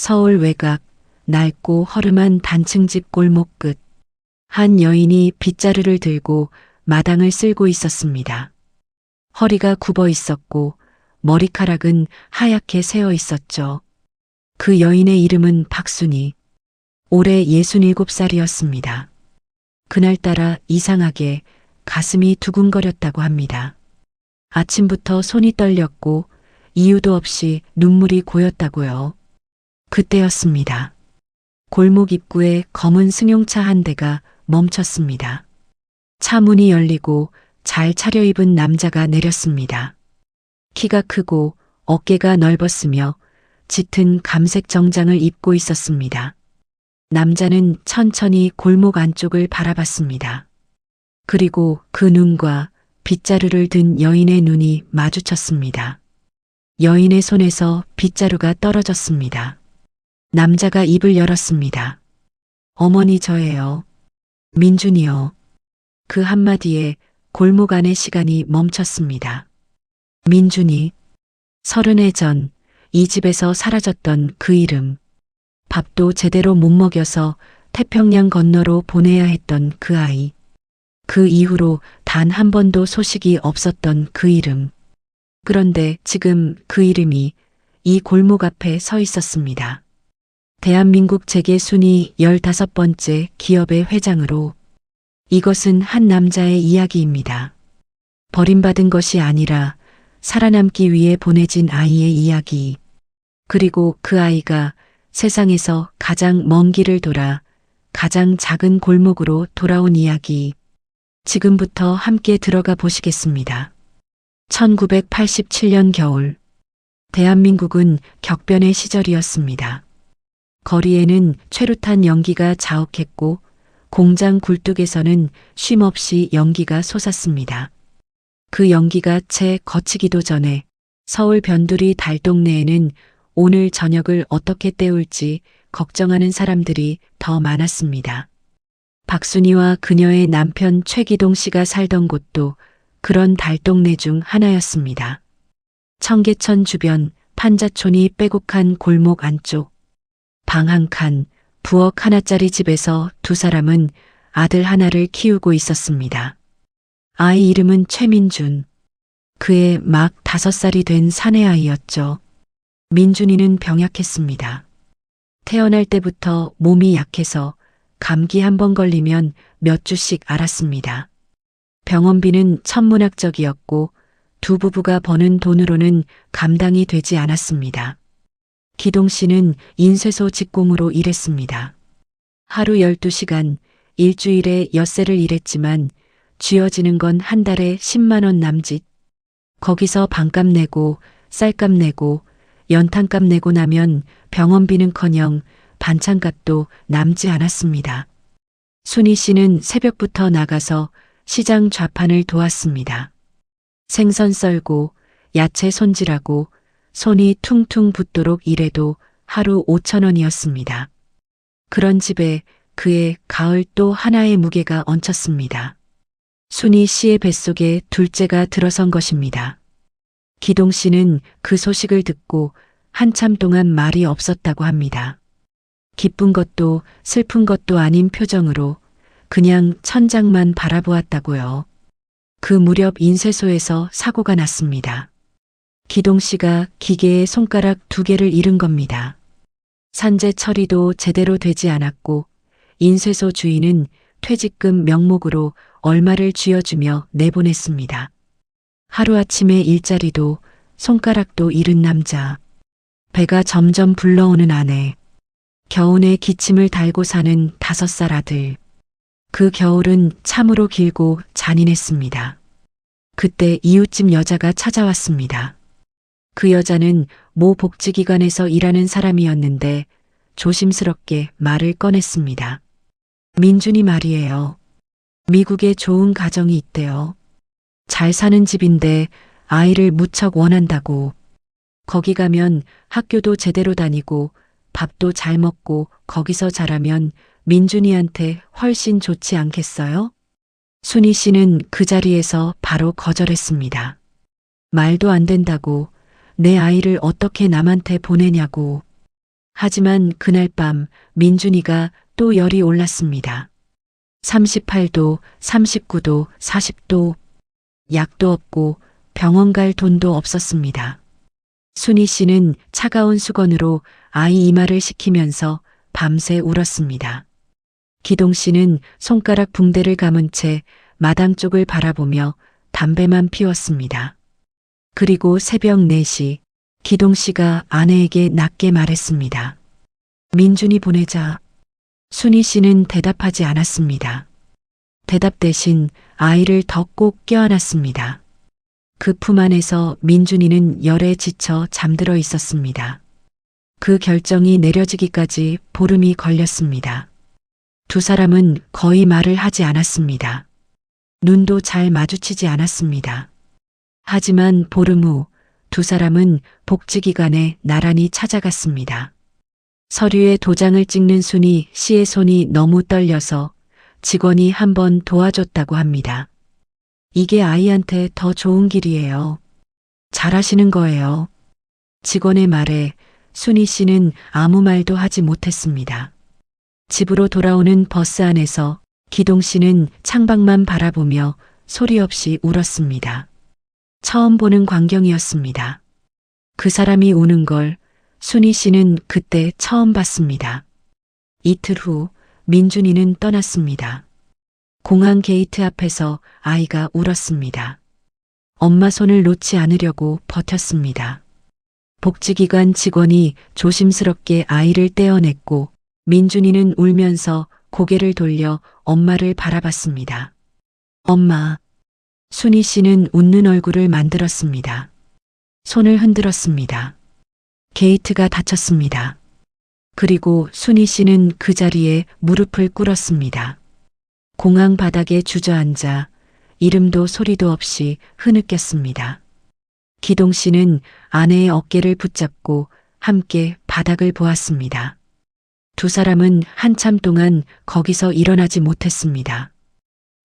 서울 외곽, 낡고 허름한 단층집 골목 끝. 한 여인이 빗자루를 들고 마당을 쓸고 있었습니다. 허리가 굽어 있었고 머리카락은 하얗게 새어 있었죠. 그 여인의 이름은 박순이. 올해 67살이었습니다. 그날따라 이상하게 가슴이 두근거렸다고 합니다. 아침부터 손이 떨렸고 이유도 없이 눈물이 고였다고요. 그때였습니다. 골목 입구에 검은 승용차 한 대가 멈췄습니다. 차 문이 열리고 잘 차려입은 남자가 내렸습니다. 키가 크고 어깨가 넓었으며 짙은 감색 정장을 입고 있었습니다. 남자는 천천히 골목 안쪽을 바라봤습니다. 그리고 그 눈과 빗자루를 든 여인의 눈이 마주쳤습니다. 여인의 손에서 빗자루가 떨어졌습니다. 남자가 입을 열었습니다. 어머니 저예요. 민준이요. 그 한마디에 골목 안의 시간이 멈췄습니다. 민준이. 30해 전 이 집에서 사라졌던 그 이름. 밥도 제대로 못 먹여서 태평양 건너로 보내야 했던 그 아이. 그 이후로 단 한 번도 소식이 없었던 그 이름. 그런데 지금 그 이름이 이 골목 앞에 서 있었습니다. 대한민국 재계 순위 15번째 기업의 회장으로. 이것은 한 남자의 이야기입니다. 버림받은 것이 아니라 살아남기 위해 보내진 아이의 이야기. 그리고 그 아이가 세상에서 가장 먼 길을 돌아 가장 작은 골목으로 돌아온 이야기. 지금부터 함께 들어가 보시겠습니다. 1987년 겨울. 대한민국은 격변의 시절이었습니다. 거리에는 최루탄 연기가 자욱했고 공장 굴뚝에서는 쉼없이 연기가 솟았습니다. 그 연기가 채 거치기도 전에 서울 변두리 달동네에는 오늘 저녁을 어떻게 때울지 걱정하는 사람들이 더 많았습니다. 박순이와 그녀의 남편 최기동 씨가 살던 곳도 그런 달동네 중 하나였습니다. 청계천 주변 판자촌이 빼곡한 골목 안쪽. 방 한 칸, 부엌 하나짜리 집에서 두 사람은 아들 하나를 키우고 있었습니다. 아이 이름은 최민준. 그의 막 5살이 된 사내아이였죠. 민준이는 병약했습니다. 태어날 때부터 몸이 약해서 감기 한 번 걸리면 몇 주씩 앓았습니다. 병원비는 천문학적이었고 두 부부가 버는 돈으로는 감당이 되지 않았습니다. 기동 씨는 인쇄소 직공으로 일했습니다. 하루 12시간, 일주일에 엿새를 일했지만 쥐어지는 건 한 달에 10만 원 남짓. 거기서 방값 내고 쌀값 내고 연탄값 내고 나면 병원비는커녕 반찬값도 남지 않았습니다. 순희 씨는 새벽부터 나가서 시장 좌판을 도왔습니다. 생선 썰고 야채 손질하고 손이 퉁퉁 붓도록 일해도 하루 5,000원이었습니다. 그런 집에 그의 가을 또 하나의 무게가 얹혔습니다. 순희 씨의 뱃속에 둘째가 들어선 것입니다. 기동 씨는 그 소식을 듣고 한참 동안 말이 없었다고 합니다. 기쁜 것도 슬픈 것도 아닌 표정으로 그냥 천장만 바라보았다고요. 그 무렵 인쇄소에서 사고가 났습니다. 기동 씨가 기계에 손가락 2개를 잃은 겁니다. 산재 처리도 제대로 되지 않았고 인쇄소 주인은 퇴직금 명목으로 얼마를 쥐어주며 내보냈습니다. 하루아침에 일자리도 손가락도 잃은 남자. 배가 점점 불러오는 아내. 겨우내 기침을 달고 사는 5살 아들. 그 겨울은 참으로 길고 잔인했습니다. 그때 이웃집 여자가 찾아왔습니다. 그 여자는 모 복지기관에서 일하는 사람이었는데 조심스럽게 말을 꺼냈습니다. 민준이 말이에요. 미국에 좋은 가정이 있대요. 잘 사는 집인데 아이를 무척 원한다고. 거기 가면 학교도 제대로 다니고 밥도 잘 먹고 거기서 자라면 민준이한테 훨씬 좋지 않겠어요? 순희 씨는 그 자리에서 바로 거절했습니다. 말도 안 된다고. 내 아이를 어떻게 남한테 보내냐고. 하지만 그날 밤 민준이가 또 열이 올랐습니다. 38도, 39도, 40도. 약도 없고 병원 갈 돈도 없었습니다. 순희 씨는 차가운 수건으로 아이 이마를 식히면서 밤새 울었습니다. 기동 씨는 손가락 붕대를 감은 채 마당 쪽을 바라보며 담배만 피웠습니다. 그리고 새벽 4시 기동 씨가 아내에게 낮게 말했습니다. 민준이 보내자. 순희 씨는 대답하지 않았습니다. 대답 대신 아이를 더 꼭 껴안았습니다. 그 품 안에서 민준이는 열에 지쳐 잠들어 있었습니다. 그 결정이 내려지기까지 보름이 걸렸습니다. 두 사람은 거의 말을 하지 않았습니다. 눈도 잘 마주치지 않았습니다. 하지만 보름 후 두 사람은 복지기관에 나란히 찾아갔습니다. 서류에 도장을 찍는 순희 씨의 손이 너무 떨려서 직원이 한번 도와줬다고 합니다. 이게 아이한테 더 좋은 길이에요. 잘하시는 거예요. 직원의 말에 순희 씨는 아무 말도 하지 못했습니다. 집으로 돌아오는 버스 안에서 기동 씨는 창밖만 바라보며 소리 없이 울었습니다. 처음 보는 광경이었습니다. 그 사람이 우는 걸 순희 씨는 그때 처음 봤습니다. 이틀 후 민준이는 떠났습니다. 공항 게이트 앞에서 아이가 울었습니다. 엄마 손을 놓지 않으려고 버텼습니다. 복지기관 직원이 조심스럽게 아이를 떼어냈고 민준이는 울면서 고개를 돌려 엄마를 바라봤습니다. 엄마. 순희 씨는 웃는 얼굴을 만들었습니다. 손을 흔들었습니다. 게이트가 닫혔습니다. 그리고 순희 씨는 그 자리에 무릎을 꿇었습니다. 공항 바닥에 주저앉아 이름도 소리도 없이 흐느꼈습니다. 기동 씨는 아내의 어깨를 붙잡고 함께 바닥을 보았습니다. 두 사람은 한참 동안 거기서 일어나지 못했습니다.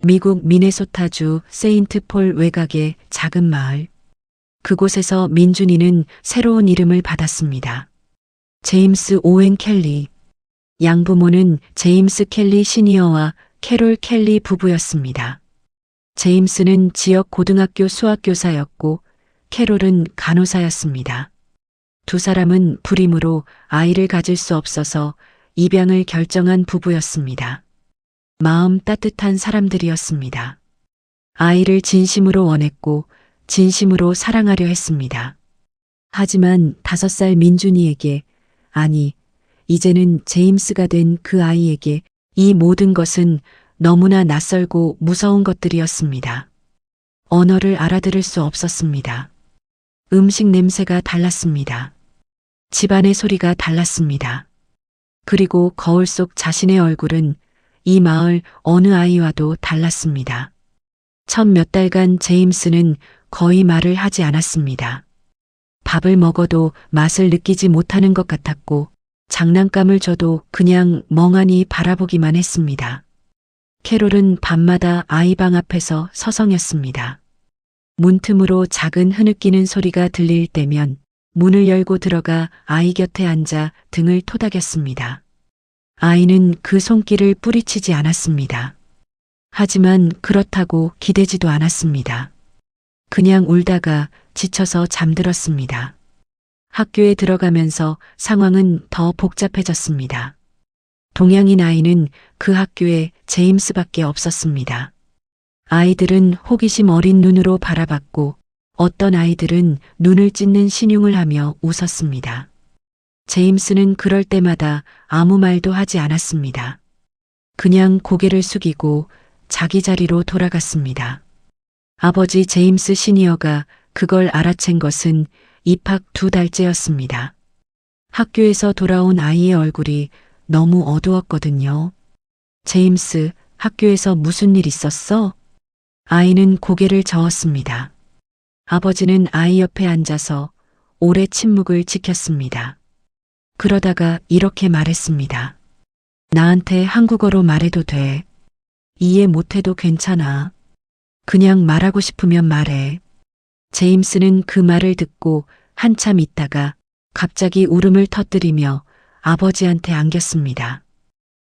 미국 미네소타주 세인트폴 외곽의 작은 마을. 그곳에서 민준이는 새로운 이름을 받았습니다. 제임스 오웬 켈리. 양부모는 제임스 켈리 시니어와 캐롤 켈리 부부였습니다. 제임스는 지역 고등학교 수학교사였고 캐롤은 간호사였습니다. 두 사람은 불임으로 아이를 가질 수 없어서 입양을 결정한 부부였습니다. 마음 따뜻한 사람들이었습니다. 아이를 진심으로 원했고 진심으로 사랑하려 했습니다. 하지만 5살 민준이에게, 아니, 이제는 제임스가 된 그 아이에게 이 모든 것은 너무나 낯설고 무서운 것들이었습니다. 언어를 알아들을 수 없었습니다. 음식 냄새가 달랐습니다. 집안의 소리가 달랐습니다. 그리고 거울 속 자신의 얼굴은 이 마을 어느 아이와도 달랐습니다. 첫 몇 달간 제임스는 거의 말을 하지 않았습니다. 밥을 먹어도 맛을 느끼지 못하는 것 같았고 장난감을 줘도 그냥 멍하니 바라보기만 했습니다. 캐롤은 밤마다 아이 방 앞에서 서성였습니다. 문틈으로 작은 흐느끼는 소리가 들릴 때면 문을 열고 들어가 아이 곁에 앉아 등을 토닥였습니다. 아이는 그 손길을 뿌리치지 않았습니다. 하지만 그렇다고 기대지도 않았습니다. 그냥 울다가 지쳐서 잠들었습니다. 학교에 들어가면서 상황은 더 복잡해졌습니다. 동양인 아이는 그 학교에 제임스밖에 없었습니다. 아이들은 호기심 어린 눈으로 바라봤고 어떤 아이들은 눈을 찢는 신용을 하며 웃었습니다. 제임스는 그럴 때마다 아무 말도 하지 않았습니다. 그냥 고개를 숙이고 자기 자리로 돌아갔습니다. 아버지 제임스 시니어가 그걸 알아챈 것은 입학 2달째였습니다. 학교에서 돌아온 아이의 얼굴이 너무 어두웠거든요. 제임스, 학교에서 무슨 일 있었어? 아이는 고개를 저었습니다. 아버지는 아이 옆에 앉아서 오래 침묵을 지켰습니다. 그러다가 이렇게 말했습니다. 나한테 한국어로 말해도 돼. 이해 못해도 괜찮아. 그냥 말하고 싶으면 말해. 제임스는 그 말을 듣고 한참 있다가 갑자기 울음을 터뜨리며 아버지한테 안겼습니다.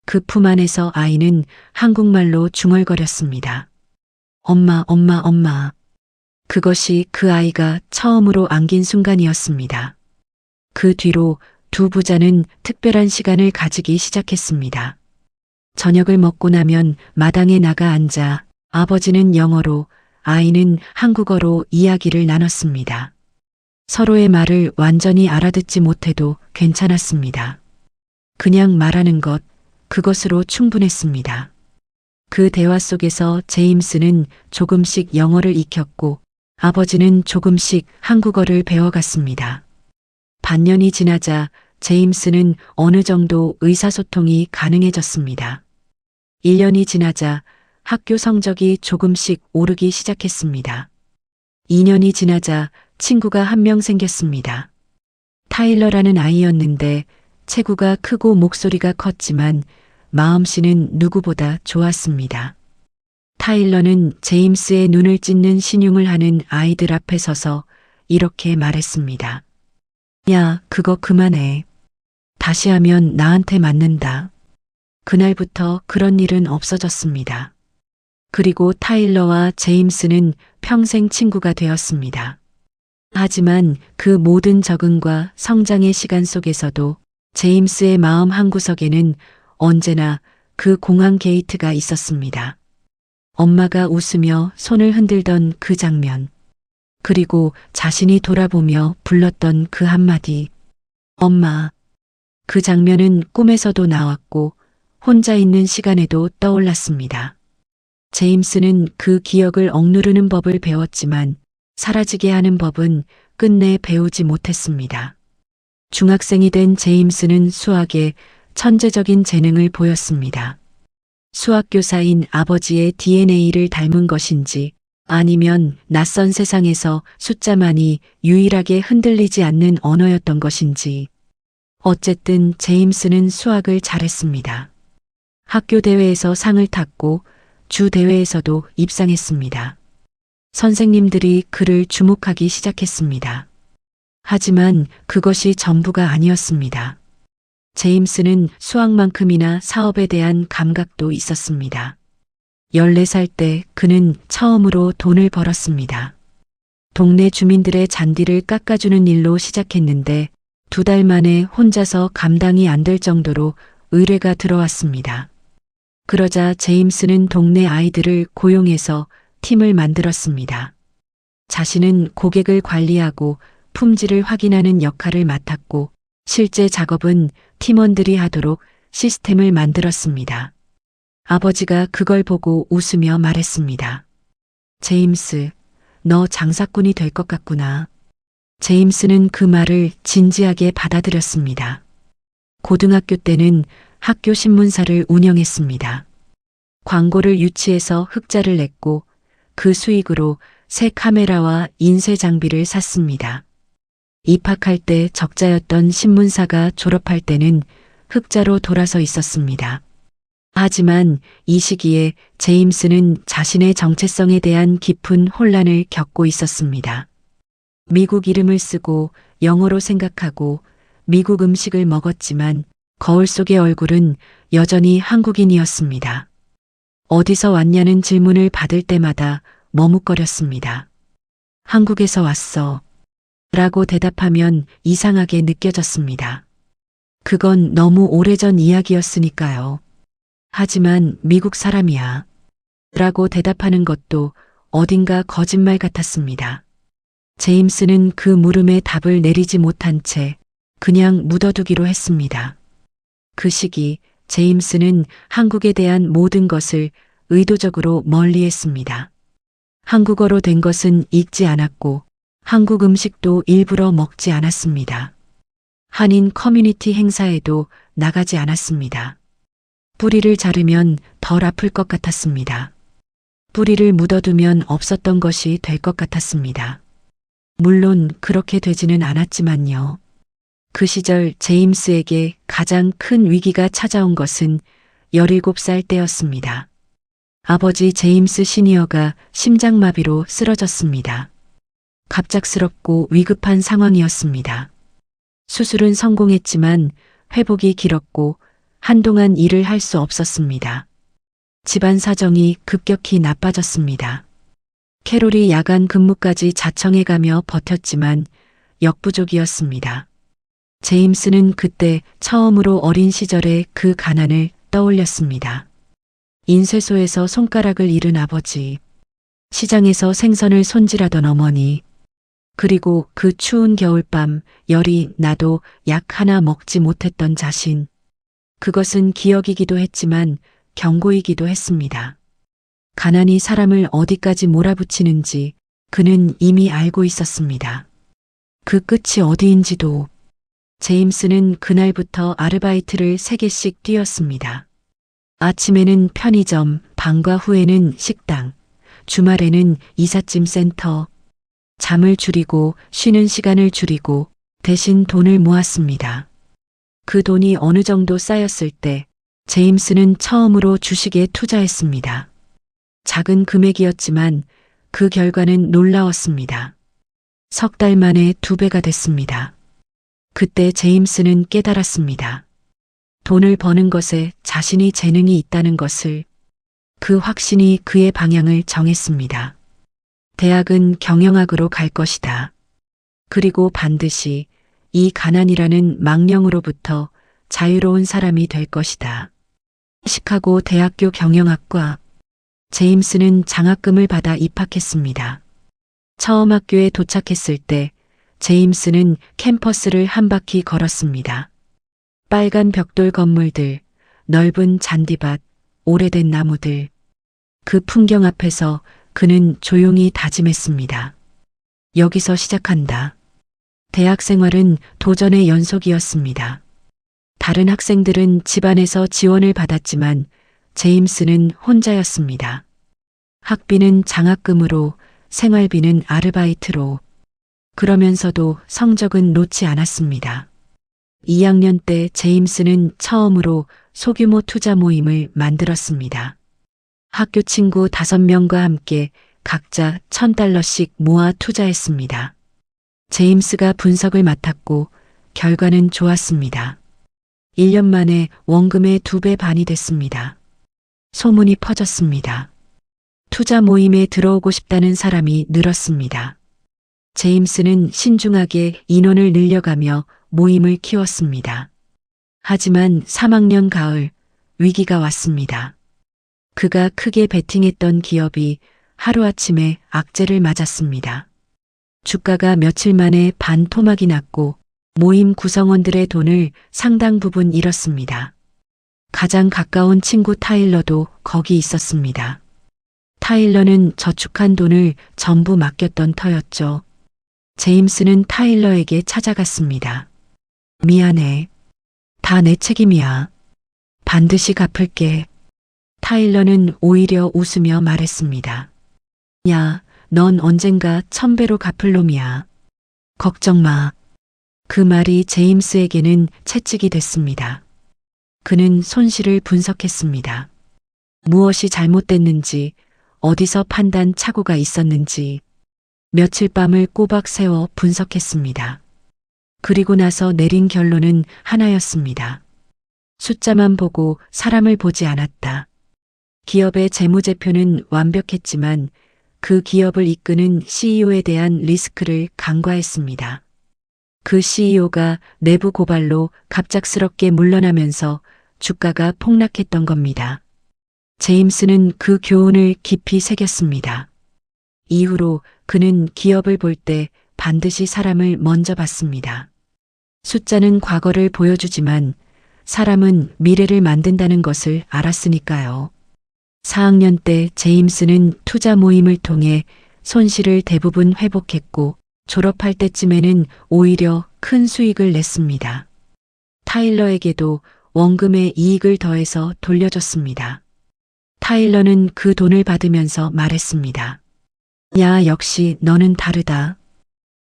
그 품 안에서 아이는 한국말로 중얼거렸습니다. 엄마, 엄마, 엄마. 그것이 그 아이가 처음으로 안긴 순간이었습니다. 그 뒤로 두 부자는 특별한 시간을 가지기 시작했습니다. 저녁을 먹고 나면 마당에 나가 앉아 아버지는 영어로, 아이는 한국어로 이야기를 나눴습니다. 서로의 말을 완전히 알아듣지 못해도 괜찮았습니다. 그냥 말하는 것, 그것으로 충분했습니다. 그 대화 속에서 제임스는 조금씩 영어를 익혔고 아버지는 조금씩 한국어를 배워갔습니다. 반년이 지나자 제임스는 어느 정도 의사소통이 가능해졌습니다. 1년이 지나자 학교 성적이 조금씩 오르기 시작했습니다. 2년이 지나자 친구가 한 명 생겼습니다. 타일러라는 아이였는데 체구가 크고 목소리가 컸지만 마음씨는 누구보다 좋았습니다. 타일러는 제임스의 눈을 찢는 신용을 하는 아이들 앞에 서서 이렇게 말했습니다. 야, 그거 그만해. 다시 하면 나한테 맞는다. 그날부터 그런 일은 없어졌습니다. 그리고 타일러와 제임스는 평생 친구가 되었습니다. 하지만 그 모든 적응과 성장의 시간 속에서도 제임스의 마음 한구석에는 언제나 그 공항 게이트가 있었습니다. 엄마가 웃으며 손을 흔들던 그 장면, 그리고 자신이 돌아보며 불렀던 그 한마디, 엄마. 그 장면은 꿈에서도 나왔고 혼자 있는 시간에도 떠올랐습니다. 제임스는 그 기억을 억누르는 법을 배웠지만 사라지게 하는 법은 끝내 배우지 못했습니다. 중학생이 된 제임스는 수학에 천재적인 재능을 보였습니다. 수학교사인 아버지의 DNA를 닮은 것인지 아니면 낯선 세상에서 숫자만이 유일하게 흔들리지 않는 언어였던 것인지 어쨌든 제임스는 수학을 잘했습니다. 학교 대회에서 상을 탔고 주 대회에서도 입상했습니다. 선생님들이 그를 주목하기 시작했습니다. 하지만 그것이 전부가 아니었습니다. 제임스는 수학만큼이나 사업에 대한 감각도 있었습니다. 14살 때 그는 처음으로 돈을 벌었습니다. 동네 주민들의 잔디를 깎아주는 일로 시작했는데 2달 만에 혼자서 감당이 안 될 정도로 의뢰가 들어왔습니다. 그러자 제임스는 동네 아이들을 고용해서 팀을 만들었습니다. 자신은 고객을 관리하고 품질을 확인하는 역할을 맡았고 실제 작업은 팀원들이 하도록 시스템을 만들었습니다. 아버지가 그걸 보고 웃으며 말했습니다. 제임스, 너 장사꾼이 될 것 같구나. 제임스는 그 말을 진지하게 받아들였습니다. 고등학교 때는 학교 신문사를 운영했습니다. 광고를 유치해서 흑자를 냈고 그 수익으로 새 카메라와 인쇄 장비를 샀습니다. 입학할 때 적자였던 신문사가 졸업할 때는 흑자로 돌아서 있었습니다. 하지만 이 시기에 제임스는 자신의 정체성에 대한 깊은 혼란을 겪고 있었습니다. 미국 이름을 쓰고 영어로 생각하고 미국 음식을 먹었지만 거울 속의 얼굴은 여전히 한국인이었습니다. 어디서 왔냐는 질문을 받을 때마다 머뭇거렸습니다. 한국에서 왔어. 라고 대답하면 이상하게 느껴졌습니다. 그건 너무 오래전 이야기였으니까요. 하지만 미국 사람이야. 라고 대답하는 것도 어딘가 거짓말 같았습니다. 제임스는 그 물음에 답을 내리지 못한 채 그냥 묻어두기로 했습니다. 그 시기 제임스는 한국에 대한 모든 것을 의도적으로 멀리했습니다. 한국어로 된 것은 읽지 않았고 한국 음식도 일부러 먹지 않았습니다. 한인 커뮤니티 행사에도 나가지 않았습니다. 뿌리를 자르면 덜 아플 것 같았습니다. 뿌리를 묻어두면 없었던 것이 될 것 같았습니다. 물론 그렇게 되지는 않았지만요. 그 시절 제임스에게 가장 큰 위기가 찾아온 것은 17살 때였습니다. 아버지 제임스 시니어가 심장마비로 쓰러졌습니다. 갑작스럽고 위급한 상황이었습니다. 수술은 성공했지만 회복이 길었고 한동안 일을 할 수 없었습니다. 집안 사정이 급격히 나빠졌습니다. 캐롤이 야간 근무까지 자청해가며 버텼지만 역부족이었습니다. 제임스는 그때 처음으로 어린 시절의 그 가난을 떠올렸습니다. 인쇄소에서 손가락을 잃은 아버지, 시장에서 생선을 손질하던 어머니, 그리고 그 추운 겨울밤 열이 나도 약 하나 먹지 못했던 자신. 그것은 기억이기도 했지만 경고이기도 했습니다. 가난이 사람을 어디까지 몰아붙이는지 그는 이미 알고 있었습니다. 그 끝이 어디인지도. 제임스는 그날부터 아르바이트를 3개씩 뛰었습니다. 아침에는 편의점, 방과 후에는 식당, 주말에는 이삿짐 센터. 잠을 줄이고 쉬는 시간을 줄이고 대신 돈을 모았습니다. 그 돈이 어느 정도 쌓였을 때 제임스는 처음으로 주식에 투자했습니다. 작은 금액이었지만 그 결과는 놀라웠습니다. 석 달 만에 2배가 됐습니다. 그때 제임스는 깨달았습니다. 돈을 버는 것에 자신이 재능이 있다는 것을. 그 확신이 그의 방향을 정했습니다. 대학은 경영학으로 갈 것이다. 그리고 반드시 이 가난이라는 망령으로부터 자유로운 사람이 될 것이다. 시카고 대학교 경영학과. 제임스는 장학금을 받아 입학했습니다. 처음 학교에 도착했을 때 제임스는 캠퍼스를 한 바퀴 걸었습니다. 빨간 벽돌 건물들, 넓은 잔디밭, 오래된 나무들. 그 풍경 앞에서 그는 조용히 다짐했습니다. 여기서 시작한다. 대학 생활은 도전의 연속이었습니다. 다른 학생들은 집안에서 지원을 받았지만 제임스는 혼자였습니다. 학비는 장학금으로, 생활비는 아르바이트로. 그러면서도 성적은 놓지 않았습니다. 2학년 때 제임스는 처음으로 소규모 투자 모임을 만들었습니다. 학교 친구 5명과 함께 각자 $1,000씩 모아 투자했습니다. 제임스가 분석을 맡았고 결과는 좋았습니다. 1년 만에 원금의 2배 반이 됐습니다. 소문이 퍼졌습니다. 투자 모임에 들어오고 싶다는 사람이 늘었습니다. 제임스는 신중하게 인원을 늘려가며 모임을 키웠습니다. 하지만 3학년 가을, 위기가 왔습니다. 그가 크게 베팅했던 기업이 하루아침에 악재를 맞았습니다. 주가가 며칠 만에 반토막이 났고 모임 구성원들의 돈을 상당 부분 잃었습니다. 가장 가까운 친구 타일러도 거기 있었습니다. 타일러는 저축한 돈을 전부 맡겼던 터였죠. 제임스는 타일러에게 찾아갔습니다. 미안해. 다 내 책임이야. 반드시 갚을게. 타일러는 오히려 웃으며 말했습니다. 야, 넌 언젠가 1000배로 갚을 놈이야. 걱정 마. 그 말이 제임스에게는 채찍이 됐습니다. 그는 손실을 분석했습니다. 무엇이 잘못됐는지, 어디서 판단 착오가 있었는지 며칠 밤을 꼬박 세워 분석했습니다. 그리고 나서 내린 결론은 하나였습니다. 숫자만 보고 사람을 보지 않았다. 기업의 재무제표는 완벽했지만 그 기업을 이끄는 CEO에 대한 리스크를 간과했습니다. 그 CEO가 내부 고발로 갑작스럽게 물러나면서 주가가 폭락했던 겁니다. 제임스는 그 교훈을 깊이 새겼습니다. 이후로 그는 기업을 볼 때 반드시 사람을 먼저 봤습니다. 숫자는 과거를 보여주지만 사람은 미래를 만든다는 것을 알았으니까요. 4학년 때 제임스는 투자 모임을 통해 손실을 대부분 회복했고 졸업할 때쯤에는 오히려 큰 수익을 냈습니다. 타일러에게도 원금의 이익을 더해서 돌려줬습니다. 타일러는 그 돈을 받으면서 말했습니다. 야, 역시 너는 다르다.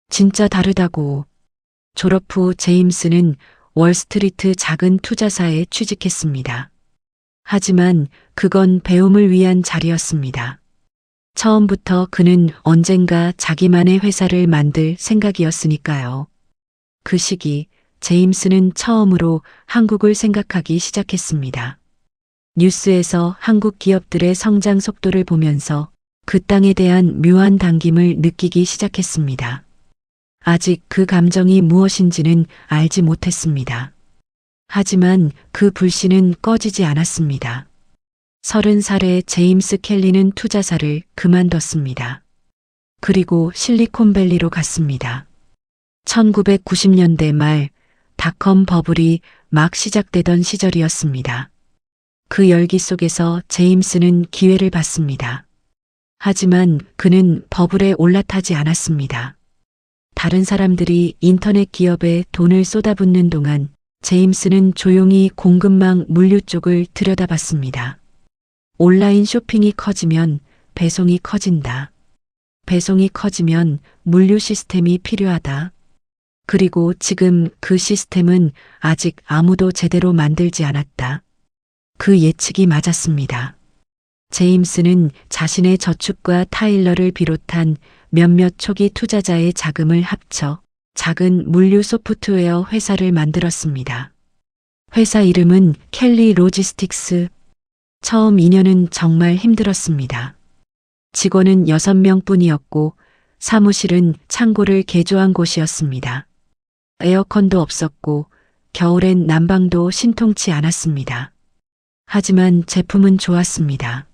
진짜 다르다고. 졸업 후 제임스는 월스트리트 작은 투자사에 취직했습니다. 하지만 그건 배움을 위한 자리였습니다. 처음부터 그는 언젠가 자기만의 회사를 만들 생각이었으니까요. 그 시기 제임스는 처음으로 한국을 생각하기 시작했습니다. 뉴스에서 한국 기업들의 성장 속도를 보면서 그 땅에 대한 묘한 당김을 느끼기 시작했습니다. 아직 그 감정이 무엇인지는 알지 못했습니다. 하지만 그 불씨는 꺼지지 않았습니다. 30살의 제임스 켈리는 투자사를 그만뒀습니다. 그리고 실리콘밸리로 갔습니다. 1990년대 말 닷컴 버블이 막 시작되던 시절이었습니다. 그 열기 속에서 제임스는 기회를 봤습니다. 하지만 그는 버블에 올라타지 않았습니다. 다른 사람들이 인터넷 기업에 돈을 쏟아붓는 동안 제임스는 조용히 공급망 물류 쪽을 들여다봤습니다. 온라인 쇼핑이 커지면 배송이 커진다. 배송이 커지면 물류 시스템이 필요하다. 그리고 지금 그 시스템은 아직 아무도 제대로 만들지 않았다. 그 예측이 맞았습니다. 제임스는 자신의 저축과 타일러를 비롯한 몇몇 초기 투자자의 자금을 합쳐 작은 물류 소프트웨어 회사를 만들었습니다. 회사 이름은 켈리 로지스틱스. 처음 2년은 정말 힘들었습니다. 직원은 6명 뿐이었고 사무실은 창고를 개조한 곳이었습니다. 에어컨도 없었고 겨울엔 난방도 신통치 않았습니다. 하지만 제품은 좋았습니다.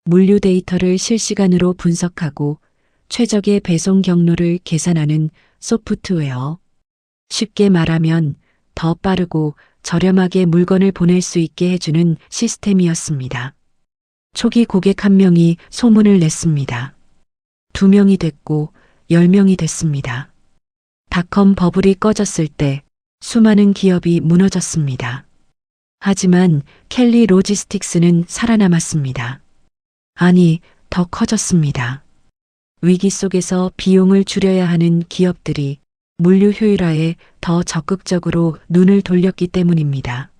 물류 데이터를 실시간으로 분석하고 최적의 배송 경로를 계산하는 소프트웨어. 쉽게 말하면 더 빠르고 저렴하게 물건을 보낼 수 있게 해주는 시스템이었습니다. 초기 고객 1명이 소문을 냈습니다. 2명이 됐고 10명이 됐습니다. 닷컴 버블이 꺼졌을 때 수많은 기업이 무너졌습니다. 하지만 켈리 로지스틱스는 살아남았습니다. 아니, 더 커졌습니다. 위기 속에서 비용을 줄여야 하는 기업들이 물류 효율화에 더 적극적으로 눈을 돌렸기 때문입니다.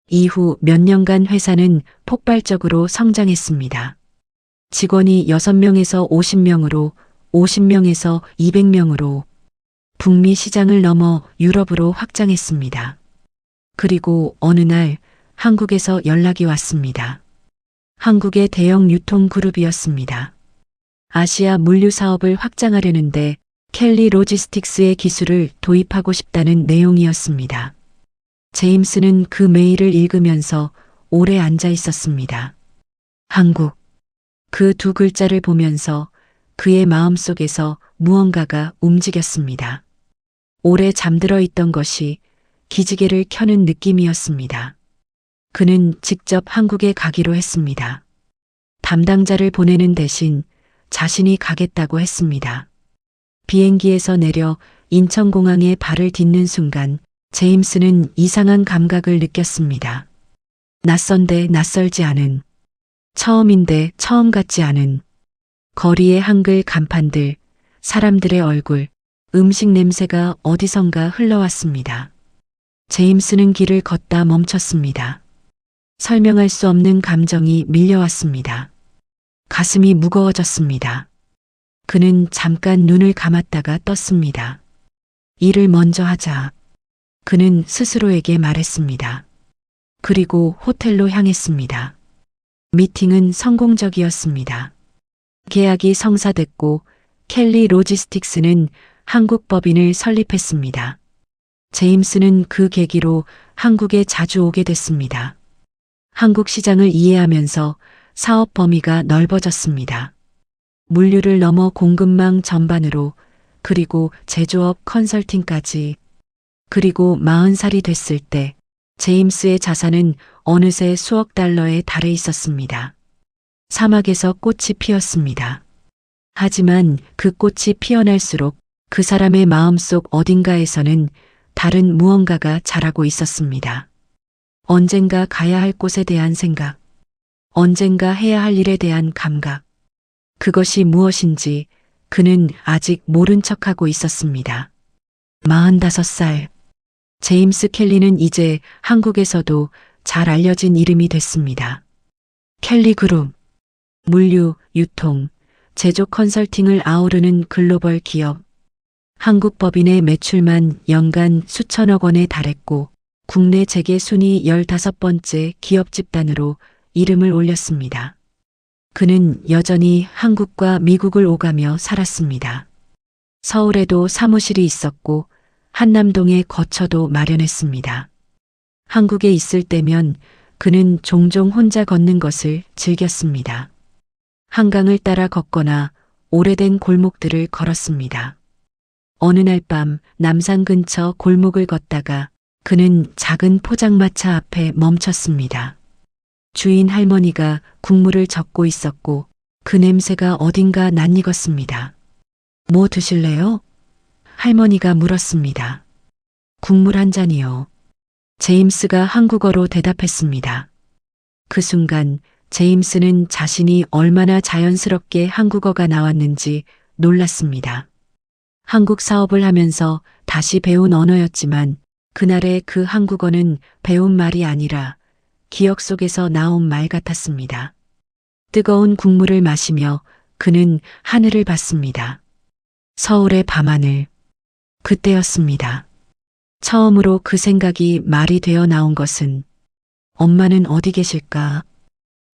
이후 몇 년간 회사는 폭발적으로 성장했습니다. 직원이 6명에서 50명으로, 50명에서 200명으로 북미 시장을 넘어 유럽으로 확장했습니다. 그리고 어느 날 한국에서 연락이 왔습니다. 한국의 대형 유통그룹이었습니다. 아시아 물류 사업을 확장하려는데 켈리 로지스틱스의 기술을 도입하고 싶다는 내용이었습니다. 제임스는 그 메일을 읽으면서 오래 앉아 있었습니다. 한국. 그 두 글자를 보면서 그의 마음속에서 무언가가 움직였습니다. 오래 잠들어 있던 것이 기지개를 켜는 느낌이었습니다. 그는 직접 한국에 가기로 했습니다. 담당자를 보내는 대신 자신이 가겠다고 했습니다. 비행기에서 내려 인천공항에 발을 딛는 순간 제임스는 이상한 감각을 느꼈습니다. 낯선데 낯설지 않은, 처음인데 처음 같지 않은, 거리의 한글 간판들, 사람들의 얼굴, 음식 냄새가 어디선가 흘러왔습니다. 제임스는 길을 걷다 멈췄습니다. 설명할 수 없는 감정이 밀려왔습니다. 가슴이 무거워졌습니다. 그는 잠깐 눈을 감았다가 떴습니다. 일을 먼저 하자. 그는 스스로에게 말했습니다. 그리고 호텔로 향했습니다. 미팅은 성공적이었습니다. 계약이 성사됐고 켈리 로지스틱스는 한국 법인을 설립했습니다. 제임스는 그 계기로 한국에 자주 오게 됐습니다. 한국 시장을 이해하면서 사업 범위가 넓어졌습니다. 물류를 넘어 공급망 전반으로, 그리고 제조업 컨설팅까지. 그리고 40살이 됐을 때 제임스의 자산은 어느새 수억 달러에 달해 있었습니다. 사막에서 꽃이 피었습니다. 하지만 그 꽃이 피어날수록 그 사람의 마음속 어딘가에서는 다른 무언가가 자라고 있었습니다. 언젠가 가야 할 곳에 대한 생각, 언젠가 해야 할 일에 대한 감각. 그것이 무엇인지 그는 아직 모른 척하고 있었습니다. 45살. 제임스 켈리는 이제 한국에서도 잘 알려진 이름이 됐습니다. 켈리 그룹. 물류, 유통, 제조 컨설팅을 아우르는 글로벌 기업. 한국 법인의 매출만 연간 수천억 원에 달했고 국내 재계 순위 15번째 기업 집단으로 이름을 올렸습니다. 그는 여전히 한국과 미국을 오가며 살았습니다. 서울에도 사무실이 있었고 한남동에 거처도 마련했습니다. 한국에 있을 때면 그는 종종 혼자 걷는 것을 즐겼습니다. 한강을 따라 걷거나 오래된 골목들을 걸었습니다. 어느 날 밤 남산 근처 골목을 걷다가 그는 작은 포장마차 앞에 멈췄습니다. 주인 할머니가 국물을 적고 있었고 그 냄새가 어딘가 낯익었습니다. 뭐 드실래요? 할머니가 물었습니다. 국물 한 잔이요. 제임스가 한국어로 대답했습니다. 그 순간 제임스는 자신이 얼마나 자연스럽게 한국어가 나왔는지 놀랐습니다. 한국 사업을 하면서 다시 배운 언어였지만 그날의 그 한국어는 배운 말이 아니라 기억 속에서 나온 말 같았습니다. 뜨거운 국물을 마시며 그는 하늘을 봤습니다. 서울의 밤하늘. 그때였습니다. 처음으로 그 생각이 말이 되어 나온 것은 엄마는 어디 계실까?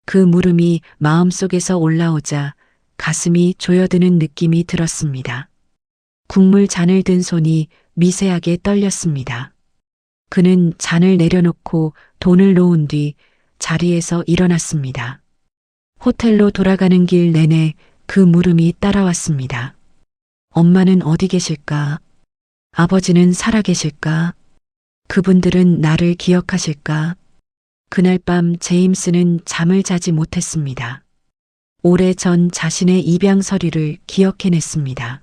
그 물음이 마음속에서 올라오자 가슴이 조여드는 느낌이 들었습니다. 국물 잔을 든 손이 미세하게 떨렸습니다. 그는 잔을 내려놓고 돈을 놓은 뒤 자리에서 일어났습니다. 호텔로 돌아가는 길 내내 그 물음이 따라왔습니다. 엄마는 어디 계실까? 아버지는 살아계실까? 그분들은 나를 기억하실까? 그날 밤 제임스는 잠을 자지 못했습니다. 오래전 자신의 입양 서류를 기억해냈습니다.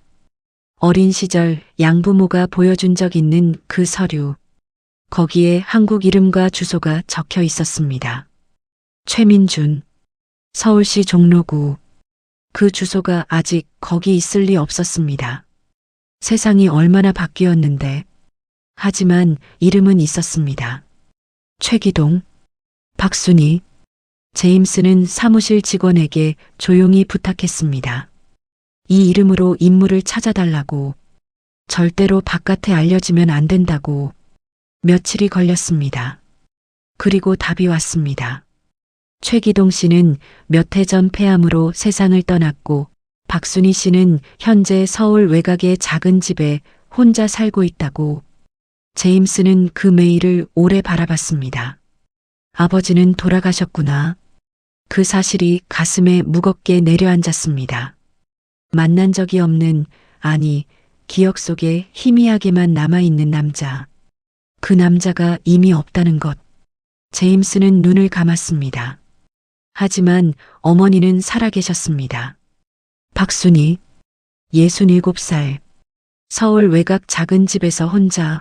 어린 시절 양부모가 보여준 적 있는 그 서류. 거기에 한국 이름과 주소가 적혀 있었습니다. 최민준, 서울시 종로구. 그 주소가 아직 거기 있을 리 없었습니다. 세상이 얼마나 바뀌었는데. 하지만 이름은 있었습니다. 최기동, 박순희. 제임스는 사무실 직원에게 조용히 부탁했습니다. 이 이름으로 인물을 찾아달라고. 절대로 바깥에 알려지면 안 된다고. 며칠이 걸렸습니다. 그리고 답이 왔습니다. 최기동 씨는 몇 해 전 폐암으로 세상을 떠났고 박순희 씨는 현재 서울 외곽의 작은 집에 혼자 살고 있다고. 제임스는 그 메일을 오래 바라봤습니다. 아버지는 돌아가셨구나. 그 사실이 가슴에 무겁게 내려앉았습니다. 만난 적이 없는, 아니, 기억 속에 희미하게만 남아있는 남자. 그 남자가 이미 없다는 것. 제임스는 눈을 감았습니다. 하지만 어머니는 살아계셨습니다. 박순희, 67살. 서울 외곽 작은 집에서 혼자.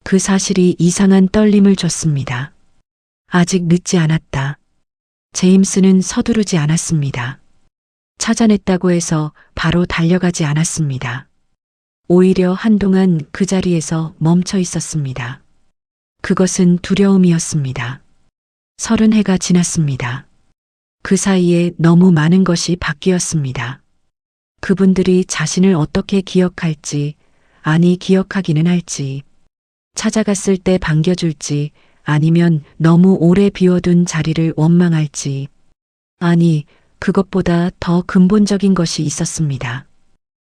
그 사실이 이상한 떨림을 줬습니다. 아직 늦지 않았다. 제임스는 서두르지 않았습니다. 찾아냈다고 해서 바로 달려가지 않았습니다. 오히려 한동안 그 자리에서 멈춰 있었습니다. 그것은 두려움이었습니다. 30해가 지났습니다. 그 사이에 너무 많은 것이 바뀌었습니다. 그분들이 자신을 어떻게 기억할지, 아니 기억하기는 할지, 찾아갔을 때 반겨줄지, 아니면 너무 오래 비워둔 자리를 원망할지, 아니 그것보다 더 근본적인 것이 있었습니다.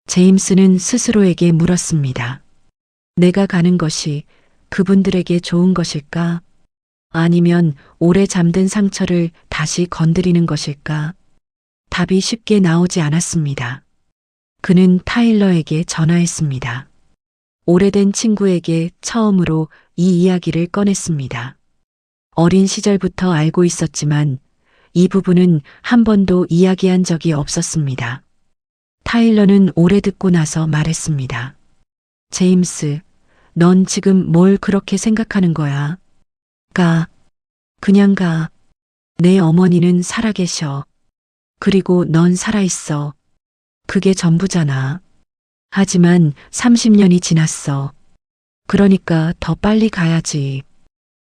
제임스는 스스로에게 물었습니다. 내가 가는 것이 그분들에게 좋은 것일까? 아니면 오래 잠든 상처를 다시 건드리는 것일까? 답이 쉽게 나오지 않았습니다. 그는 타일러에게 전화했습니다. 오래된 친구에게 처음으로 이 이야기를 꺼냈습니다. 어린 시절부터 알고 있었지만 이 부분은 한 번도 이야기한 적이 없었습니다. 타일러는 오래 듣고 나서 말했습니다. 제임스, 넌 지금 뭘 그렇게 생각하는 거야? 가. 그냥 가. 내 어머니는 살아계셔. 그리고 넌 살아있어. 그게 전부잖아. 하지만 30년이 지났어. 그러니까 더 빨리 가야지.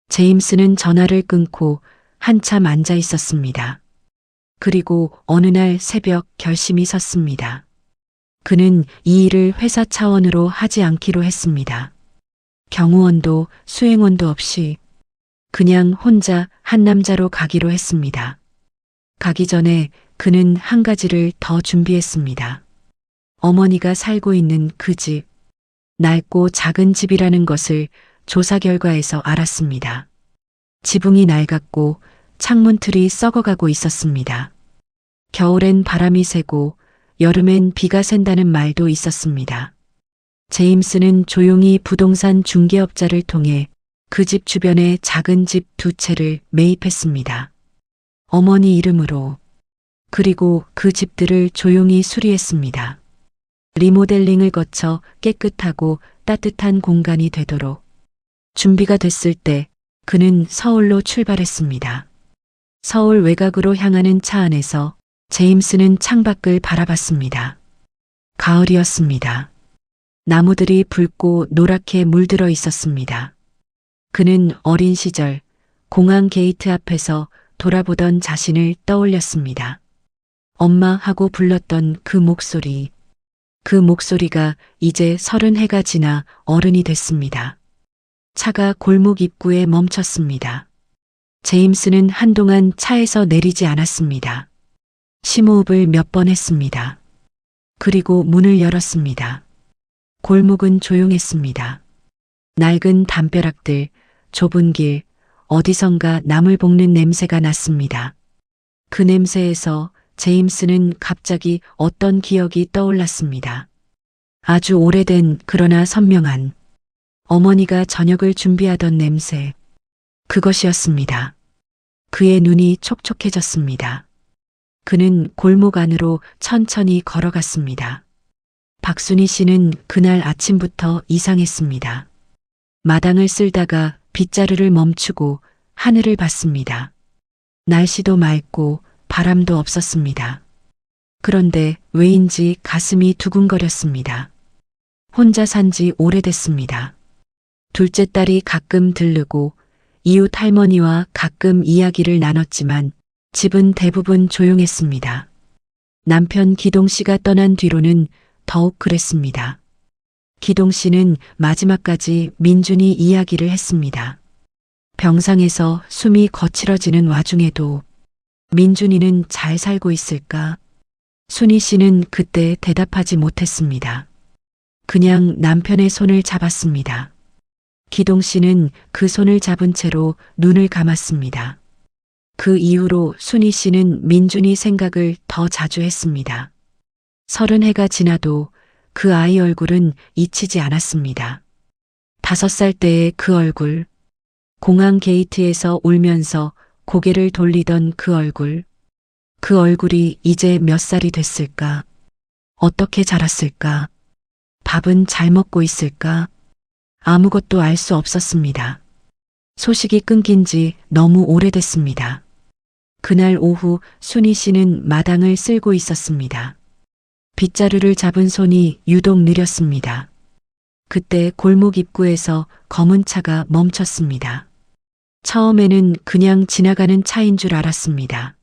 제임스는 전화를 끊고 한참 앉아 있었습니다. 그리고 어느 날 새벽 결심이 섰습니다. 그는 이 일을 회사 차원으로 하지 않기로 했습니다. 경호원도 수행원도 없이 그냥 혼자 한 남자로 가기로 했습니다. 가기 전에 그는 한 가지를 더 준비했습니다. 어머니가 살고 있는 그 집, 낡고 작은 집이라는 것을 조사 결과에서 알았습니다. 지붕이 낡았고 창문틀이 썩어가고 있었습니다. 겨울엔 바람이 새고 여름엔 비가 샌다는 말도 있었습니다. 제임스는 조용히 부동산 중개업자를 통해 그 집 주변에 작은 집 2채를 매입했습니다. 어머니 이름으로. 그리고 그 집들을 조용히 수리했습니다. 리모델링을 거쳐 깨끗하고 따뜻한 공간이 되도록. 준비가 됐을 때 그는 서울로 출발했습니다. 서울 외곽으로 향하는 차 안에서 제임스는 창밖을 바라봤습니다. 가을이었습니다. 나무들이 붉고 노랗게 물들어 있었습니다. 그는 어린 시절 공항 게이트 앞에서 돌아보던 자신을 떠올렸습니다. 엄마 하고 불렀던 그 목소리가 이제 30해가 지나 어른이 됐습니다. 차가 골목 입구에 멈췄습니다. 제임스는 한동안 차에서 내리지 않았습니다. 심호흡을 몇 번 했습니다. 그리고 문을 열었습니다. 골목은 조용했습니다. 낡은 담벼락들, 좁은 길, 어디선가 나물 볶는 냄새가 났습니다. 그 냄새에서 제임스는 갑자기 어떤 기억이 떠올랐습니다. 아주 오래된 그러나 선명한 어머니가 저녁을 준비하던 냄새. 그것이었습니다. 그의 눈이 촉촉해졌습니다. 그는 골목 안으로 천천히 걸어갔습니다. 박순희 씨는 그날 아침부터 이상했습니다. 마당을 쓸다가 빗자루를 멈추고 하늘을 봤습니다. 날씨도 맑고 바람도 없었습니다. 그런데 왜인지 가슴이 두근거렸습니다. 혼자 산 지 오래됐습니다. 둘째 딸이 가끔 들르고 이웃 할머니와 가끔 이야기를 나눴지만 집은 대부분 조용했습니다. 남편 기동 씨가 떠난 뒤로는 더욱 그랬습니다. 기동 씨는 마지막까지 민준이 이야기를 했습니다. 병상에서 숨이 거칠어지는 와중에도 민준이는 잘 살고 있을까? 순희 씨는 그때 대답하지 못했습니다. 그냥 남편의 손을 잡았습니다. 기동 씨는 그 손을 잡은 채로 눈을 감았습니다. 그 이후로 순희 씨는 민준이 생각을 더 자주 했습니다. 30해가 지나도 그 아이 얼굴은 잊히지 않았습니다. 5살 때의 그 얼굴, 공항 게이트에서 울면서 고개를 돌리던 그 얼굴이 이제 몇 살이 됐을까? 어떻게 자랐을까? 밥은 잘 먹고 있을까? 아무것도 알 수 없었습니다. 소식이 끊긴 지 너무 오래됐습니다. 그날 오후 순희 씨는 마당을 쓸고 있었습니다. 빗자루를 잡은 손이 유독 느렸습니다. 그때 골목 입구에서 검은 차가 멈췄습니다. 처음에는 그냥 지나가는 차인 줄 알았습니다.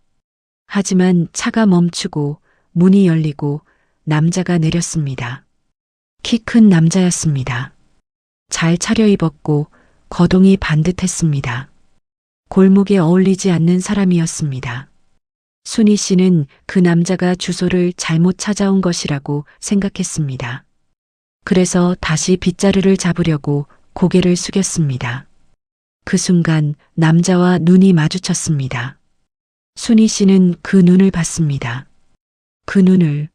하지만 차가 멈추고 문이 열리고 남자가 내렸습니다. 키 큰 남자였습니다. 잘 차려입었고 거동이 반듯했습니다. 골목에 어울리지 않는 사람이었습니다. 순희 씨는 그 남자가 주소를 잘못 찾아온 것이라고 생각했습니다. 그래서 다시 빗자루를 잡으려고 고개를 숙였습니다. 그 순간 남자와 눈이 마주쳤습니다. 순희 씨는 그 눈을 봤습니다. 그 눈을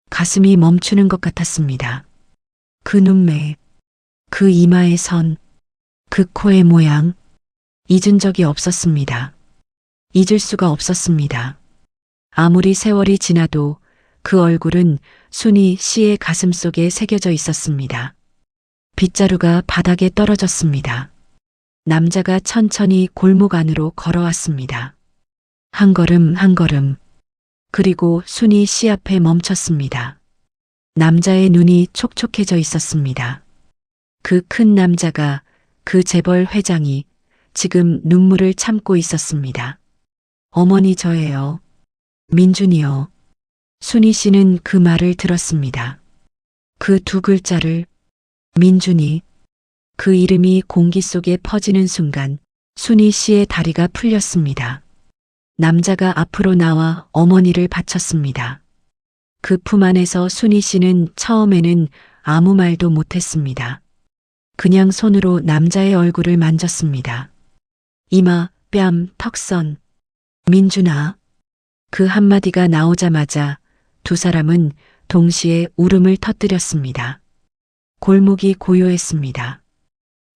가슴이 멈추는 것 같았습니다. 그 눈매, 그 이마의 선, 그 코의 모양, 잊은 적이 없었습니다. 잊을 수가 없었습니다. 아무리 세월이 지나도 그 얼굴은 순희 씨의 가슴 속에 새겨져 있었습니다. 빗자루가 바닥에 떨어졌습니다. 남자가 천천히 골목 안으로 걸어왔습니다. 한 걸음 한 걸음. 그리고 순희 씨 앞에 멈췄습니다. 남자의 눈이 촉촉해져 있었습니다. 그 큰 남자가, 그 재벌 회장이 지금 눈물을 참고 있었습니다. 어머니 저예요. 민준이요. 순희 씨는 그 말을 들었습니다. 그 두 글자를 민준이, 그 이름이 공기 속에 퍼지는 순간 순희 씨의 다리가 풀렸습니다. 남자가 앞으로 나와 어머니를 받쳤습니다. 그 품 안에서 순희 씨는 처음에는 아무 말도 못했습니다. 그냥 손으로 남자의 얼굴을 만졌습니다. 이마, 뺨, 턱선. 민준아. 그 한마디가 나오자마자 두 사람은 동시에 울음을 터뜨렸습니다. 골목이 고요했습니다.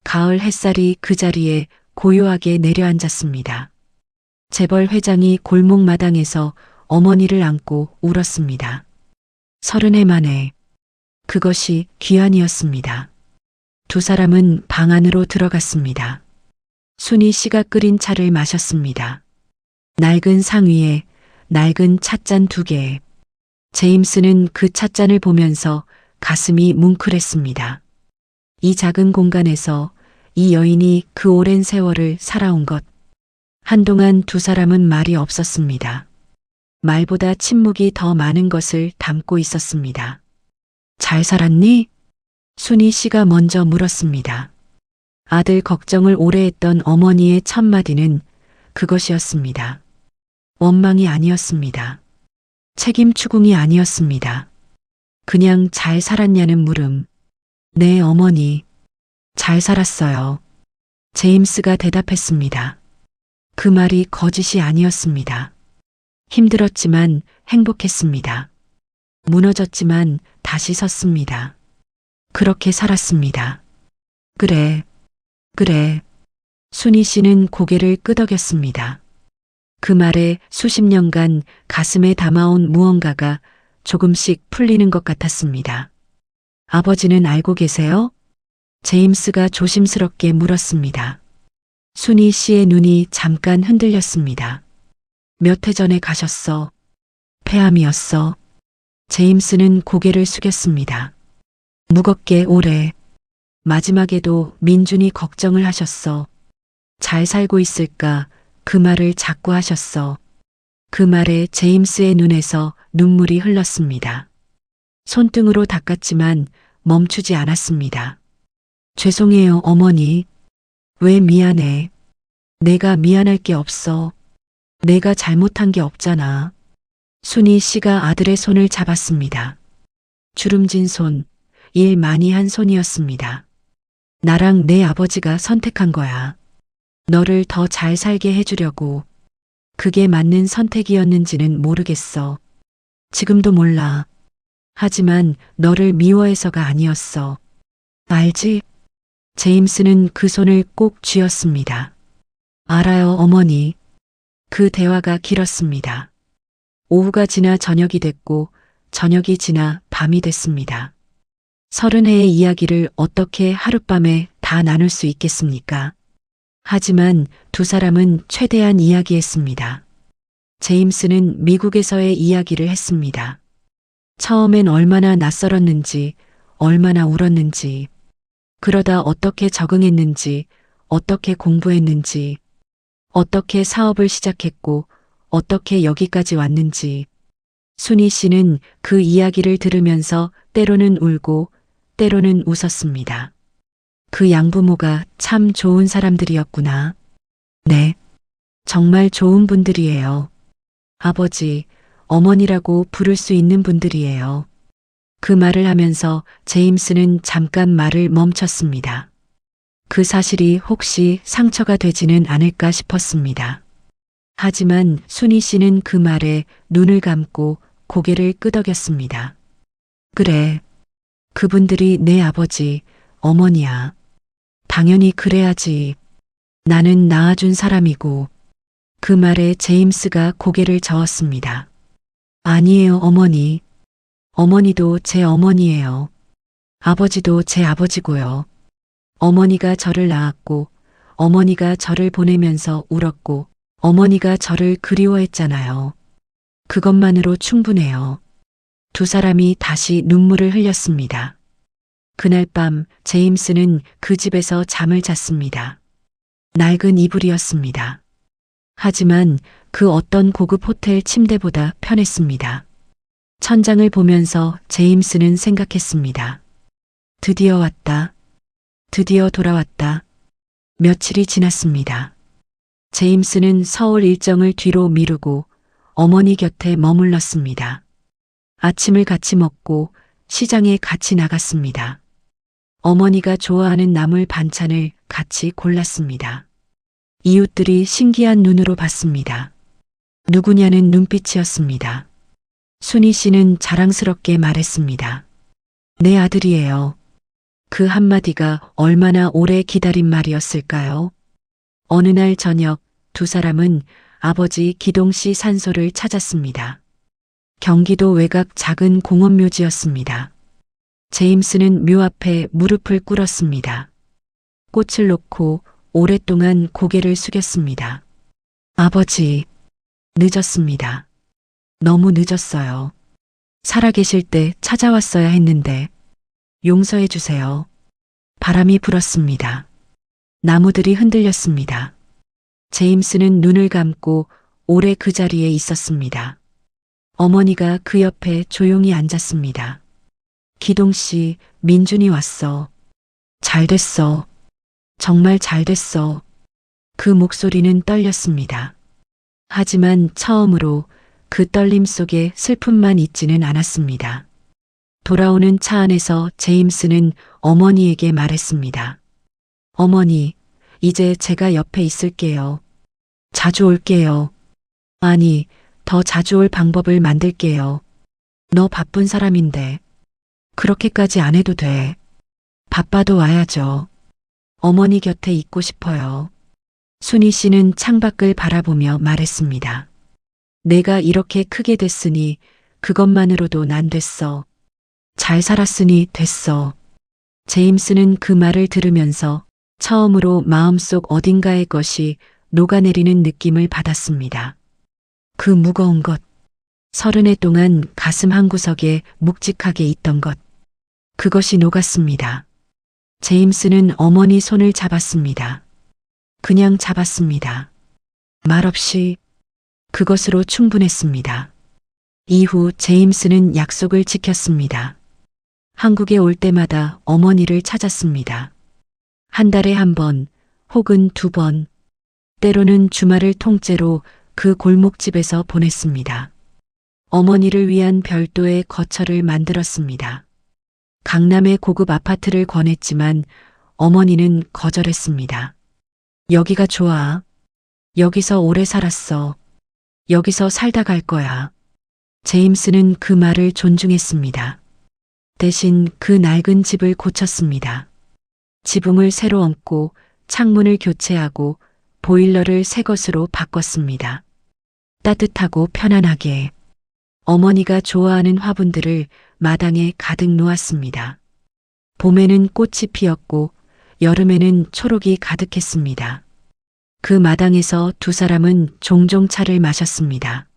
가을 햇살이 그 자리에 고요하게 내려앉았습니다. 재벌 회장이 골목 마당에서 어머니를 안고 울었습니다. 30해 만에 그것이 귀환이었습니다. 두 사람은 방 안으로 들어갔습니다. 순희 씨가 끓인 차를 마셨습니다. 낡은 상 위에 낡은 찻잔 2개. 제임스는 그 찻잔을 보면서 가슴이 뭉클했습니다. 이 작은 공간에서 이 여인이 그 오랜 세월을 살아온 것. 한동안 두 사람은 말이 없었습니다. 말보다 침묵이 더 많은 것을 담고 있었습니다. 잘 살았니? 순희 씨가 먼저 물었습니다. 아들 걱정을 오래 했던 어머니의 첫 마디는 그것이었습니다. 원망이 아니었습니다. 책임 추궁이 아니었습니다. 그냥 잘 살았냐는 물음. 네, 어머니. 잘 살았어요. 제임스가 대답했습니다. 그 말이 거짓이 아니었습니다. 힘들었지만 행복했습니다. 무너졌지만 다시 섰습니다. 그렇게 살았습니다. 그래, 그래. 순희 씨는 고개를 끄덕였습니다. 그 말에 수십 년간 가슴에 담아온 무언가가 조금씩 풀리는 것 같았습니다. 아버지는 알고 계세요? 제임스가 조심스럽게 물었습니다. 순희 씨의 눈이 잠깐 흔들렸습니다. 몇 해 전에 가셨어. 폐암이었어. 제임스는 고개를 숙였습니다. 무겁게 오래. 마지막에도 민준이 걱정을 하셨어. 잘 살고 있을까 그 말을 자꾸 하셨어. 그 말에 제임스의 눈에서 눈물이 흘렀습니다. 손등으로 닦았지만 멈추지 않았습니다. 죄송해요, 어머니. 왜 미안해? 내가 미안할 게 없어. 내가 잘못한 게 없잖아. 순희 씨가 아들의 손을 잡았습니다. 주름진 손, 일 많이 한 손이었습니다. 나랑 내 아버지가 선택한 거야. 너를 더 잘 살게 해주려고. 그게 맞는 선택이었는지는 모르겠어. 지금도 몰라. 하지만 너를 미워해서가 아니었어. 알지? 제임스는 그 손을 꼭 쥐었습니다. 알아요, 어머니. 그 대화가 길었습니다. 오후가 지나 저녁이 됐고 저녁이 지나 밤이 됐습니다. 30해의 이야기를 어떻게 하룻밤에 다 나눌 수 있겠습니까? 하지만 두 사람은 최대한 이야기했습니다. 제임스는 미국에서의 이야기를 했습니다. 처음엔 얼마나 낯설었는지, 얼마나 울었는지, 그러다 어떻게 적응했는지, 어떻게 공부했는지, 어떻게 사업을 시작했고, 어떻게 여기까지 왔는지. 순희 씨는 그 이야기를 들으면서 때로는 울고, 때로는 웃었습니다. 그 양부모가 참 좋은 사람들이었구나. 네, 정말 좋은 분들이에요. 아버지, 어머니라고 부를 수 있는 분들이에요. 그 말을 하면서 제임스는 잠깐 말을 멈췄습니다. 그 사실이 혹시 상처가 되지는 않을까 싶었습니다. 하지만 순희 씨는 그 말에 눈을 감고 고개를 끄덕였습니다. 그래, 그분들이 내 아버지, 어머니야. 당연히 그래야지. 나는 낳아준 사람이고. 그 말에 제임스가 고개를 저었습니다. 아니에요, 어머니. 어머니도 제 어머니예요. 아버지도 제 아버지고요. 어머니가 저를 낳았고, 어머니가 저를 보내면서 울었고, 어머니가 저를 그리워했잖아요. 그것만으로 충분해요. 두 사람이 다시 눈물을 흘렸습니다. 그날 밤 제임스는 그 집에서 잠을 잤습니다. 낡은 이불이었습니다. 하지만 그 어떤 고급 호텔 침대보다 편했습니다. 천장을 보면서 제임스는 생각했습니다. 드디어 왔다. 드디어 돌아왔다. 며칠이 지났습니다. 제임스는 서울 일정을 뒤로 미루고 어머니 곁에 머물렀습니다. 아침을 같이 먹고 시장에 같이 나갔습니다. 어머니가 좋아하는 나물 반찬을 같이 골랐습니다. 이웃들이 신기한 눈으로 봤습니다. 누구냐는 눈빛이었습니다. 순희 씨는 자랑스럽게 말했습니다. 내 아들이에요. 그 한마디가 얼마나 오래 기다린 말이었을까요? 어느 날 저녁 두 사람은 아버지 기동 씨 산소를 찾았습니다. 경기도 외곽 작은 공원묘지였습니다. 제임스는 묘 앞에 무릎을 꿇었습니다. 꽃을 놓고 오랫동안 고개를 숙였습니다. 아버지, 늦었습니다. 너무 늦었어요. 살아계실 때 찾아왔어야 했는데 용서해 주세요. 바람이 불었습니다. 나무들이 흔들렸습니다. 제임스는 눈을 감고 오래 그 자리에 있었습니다. 어머니가 그 옆에 조용히 앉았습니다. 기동 씨, 민준이 왔어. 잘 됐어. 정말 잘 됐어. 그 목소리는 떨렸습니다. 하지만 처음으로 그 떨림 속에 슬픔만 있지는 않았습니다. 돌아오는 차 안에서 제임스는 어머니에게 말했습니다. 어머니, 이제 제가 옆에 있을게요. 자주 올게요. 아니, 더 자주 올 방법을 만들게요. 너 바쁜 사람인데. 그렇게까지 안 해도 돼. 바빠도 와야죠. 어머니 곁에 있고 싶어요. 순희 씨는 창밖을 바라보며 말했습니다. 내가 이렇게 크게 됐으니 그것만으로도 난 됐어. 잘 살았으니 됐어. 제임스는 그 말을 들으면서 처음으로 마음속 어딘가의 것이 녹아내리는 느낌을 받았습니다. 그 무거운 것, 30해 동안 가슴 한구석에 묵직하게 있던 것, 그것이 녹았습니다. 제임스는 어머니 손을 잡았습니다. 그냥 잡았습니다. 말없이 그것으로 충분했습니다. 이후 제임스는 약속을 지켰습니다. 한국에 올 때마다 어머니를 찾았습니다. 한 달에 한 번, 혹은 두 번, 때로는 주말을 통째로 그 골목집에서 보냈습니다. 어머니를 위한 별도의 거처를 만들었습니다. 강남의 고급 아파트를 권했지만 어머니는 거절했습니다. 여기가 좋아. 여기서 오래 살았어. 여기서 살다 갈 거야. 제임스는 그 말을 존중했습니다. 대신 그 낡은 집을 고쳤습니다. 지붕을 새로 얹고 창문을 교체하고 보일러를 새 것으로 바꿨습니다. 따뜻하고 편안하게. 어머니가 좋아하는 화분들을 마당에 가득 놓았습니다. 봄에는 꽃이 피었고 여름에는 초록이 가득했습니다. 그 마당에서 두 사람은 종종 차를 마셨습니다.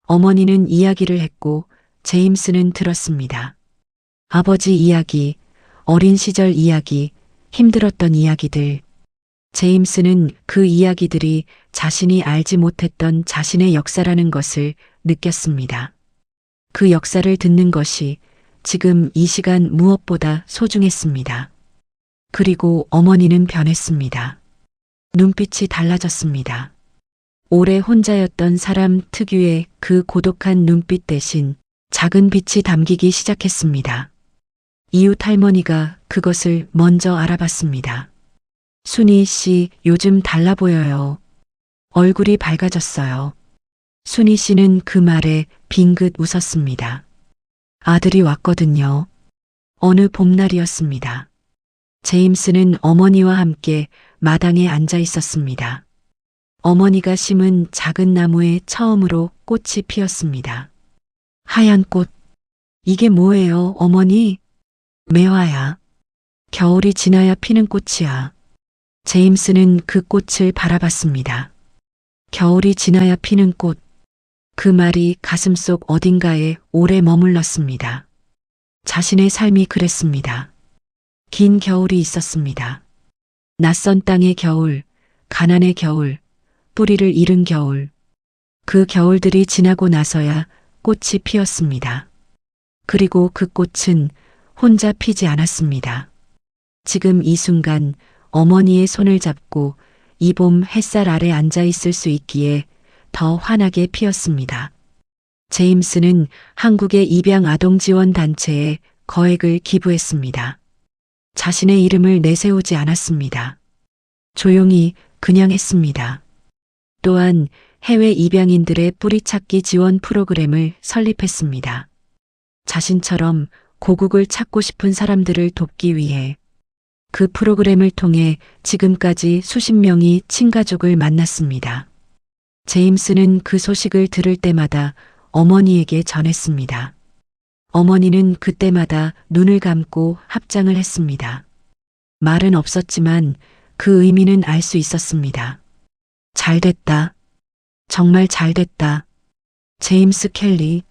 어머니는 이야기를 했고 제임스는 들었습니다. 아버지 이야기, 어린 시절 이야기, 힘들었던 이야기들. 제임스는 그 이야기들이 자신이 알지 못했던 자신의 역사라는 것을 느꼈습니다. 그 역사를 듣는 것이 지금 이 시간 무엇보다 소중했습니다. 그리고 어머니는 변했습니다. 눈빛이 달라졌습니다. 오래 혼자였던 사람 특유의 그 고독한 눈빛 대신 작은 빛이 담기기 시작했습니다. 이웃 할머니가 그것을 먼저 알아봤습니다. 순희 씨, 요즘 달라 보여요. 얼굴이 밝아졌어요. 순희 씨는 그 말에 빙긋 웃었습니다. 아들이 왔거든요. 어느 봄날이었습니다. 제임스는 어머니와 함께 마당에 앉아 있었습니다. 어머니가 심은 작은 나무에 처음으로 꽃이 피었습니다. 하얀 꽃. 이게 뭐예요, 어머니? 매화야. 겨울이 지나야 피는 꽃이야. 제임스는 그 꽃을 바라봤습니다. 겨울이 지나야 피는 꽃. 그 말이 가슴속 어딘가에 오래 머물렀습니다. 자신의 삶이 그랬습니다. 긴 겨울이 있었습니다. 낯선 땅의 겨울, 가난의 겨울, 뿌리를 잃은 겨울. 그 겨울들이 지나고 나서야 꽃이 피었습니다. 그리고 그 꽃은 혼자 피지 않았습니다. 지금 이 순간 어머니의 손을 잡고 이 봄 햇살 아래 앉아 있을 수 있기에 더 환하게 피었습니다. 제임스는 한국의 입양 아동 지원 단체에 거액을 기부했습니다. 자신의 이름을 내세우지 않았습니다. 조용히 그냥 했습니다. 또한 해외 입양인들의 뿌리찾기 지원 프로그램을 설립했습니다. 자신처럼 고국을 찾고 싶은 사람들을 돕기 위해 그 프로그램을 통해 지금까지 수십 명이 친가족을 만났습니다. 제임스는 그 소식을 들을 때마다 어머니에게 전했습니다. 어머니는 그때마다 눈을 감고 합장을 했습니다. 말은 없었지만 그 의미는 알 수 있었습니다. 잘 됐다. 정말 잘 됐다. 제임스 켈리.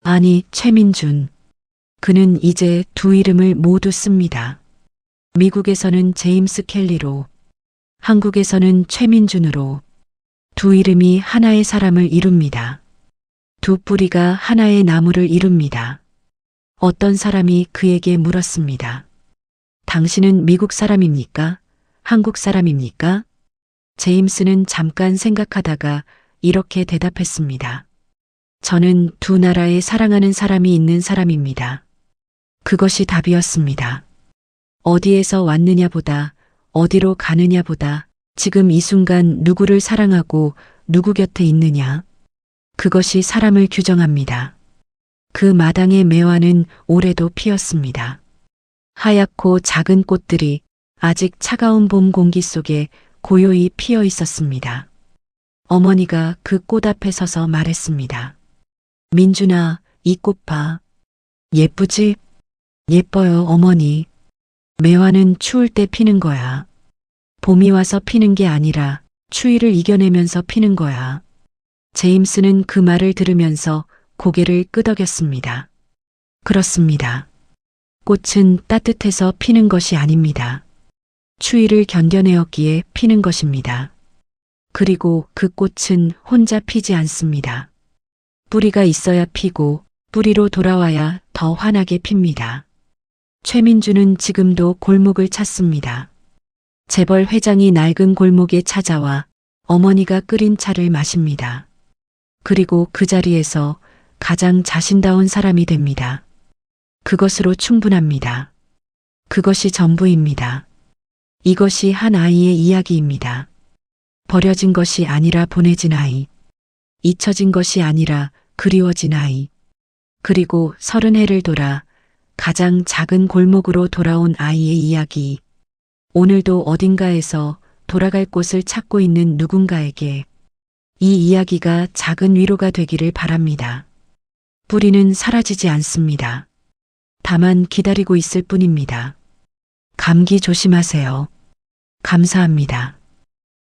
아니, 최민준. 그는 이제 두 이름을 모두 씁니다. 미국에서는 제임스 켈리로, 한국에서는 최민준으로 두 이름이 하나의 사람을 이룹니다. 두 뿌리가 하나의 나무를 이룹니다. 어떤 사람이 그에게 물었습니다. 당신은 미국 사람입니까? 한국 사람입니까? 제임스는 잠깐 생각하다가 이렇게 대답했습니다. 저는 두 나라에 사랑하는 사람이 있는 사람입니다. 그것이 답이었습니다. 어디에서 왔느냐보다 어디로 가느냐보다 지금 이 순간 누구를 사랑하고 누구 곁에 있느냐. 그것이 사람을 규정합니다. 그 마당의 매화는 올해도 피었습니다. 하얗고 작은 꽃들이 아직 차가운 봄 공기 속에 고요히 피어 있었습니다. 어머니가 그 꽃 앞에 서서 말했습니다. 민준아, 이 꽃 봐. 예쁘지? 예뻐요, 어머니. 매화는 추울 때 피는 거야. 봄이 와서 피는 게 아니라 추위를 이겨내면서 피는 거야. 제임스는 그 말을 들으면서 고개를 끄덕였습니다. 그렇습니다. 꽃은 따뜻해서 피는 것이 아닙니다. 추위를 견뎌내었기에 피는 것입니다. 그리고 그 꽃은 혼자 피지 않습니다. 뿌리가 있어야 피고 뿌리로 돌아와야 더 환하게 핍니다. 최민주는 지금도 골목을 찾습니다. 재벌 회장이 낡은 골목에 찾아와 어머니가 끓인 차를 마십니다. 그리고 그 자리에서 가장 자신다운 사람이 됩니다. 그것으로 충분합니다. 그것이 전부입니다. 이것이 한 아이의 이야기입니다. 버려진 것이 아니라 보내진 아이. 잊혀진 것이 아니라 그리워진 아이. 그리고 30해를 돌아 가장 작은 골목으로 돌아온 아이의 이야기. 오늘도 어딘가에서 돌아갈 곳을 찾고 있는 누군가에게 이 이야기가 작은 위로가 되기를 바랍니다. 뿌리는 사라지지 않습니다. 다만 기다리고 있을 뿐입니다. 감기 조심하세요. 감사합니다.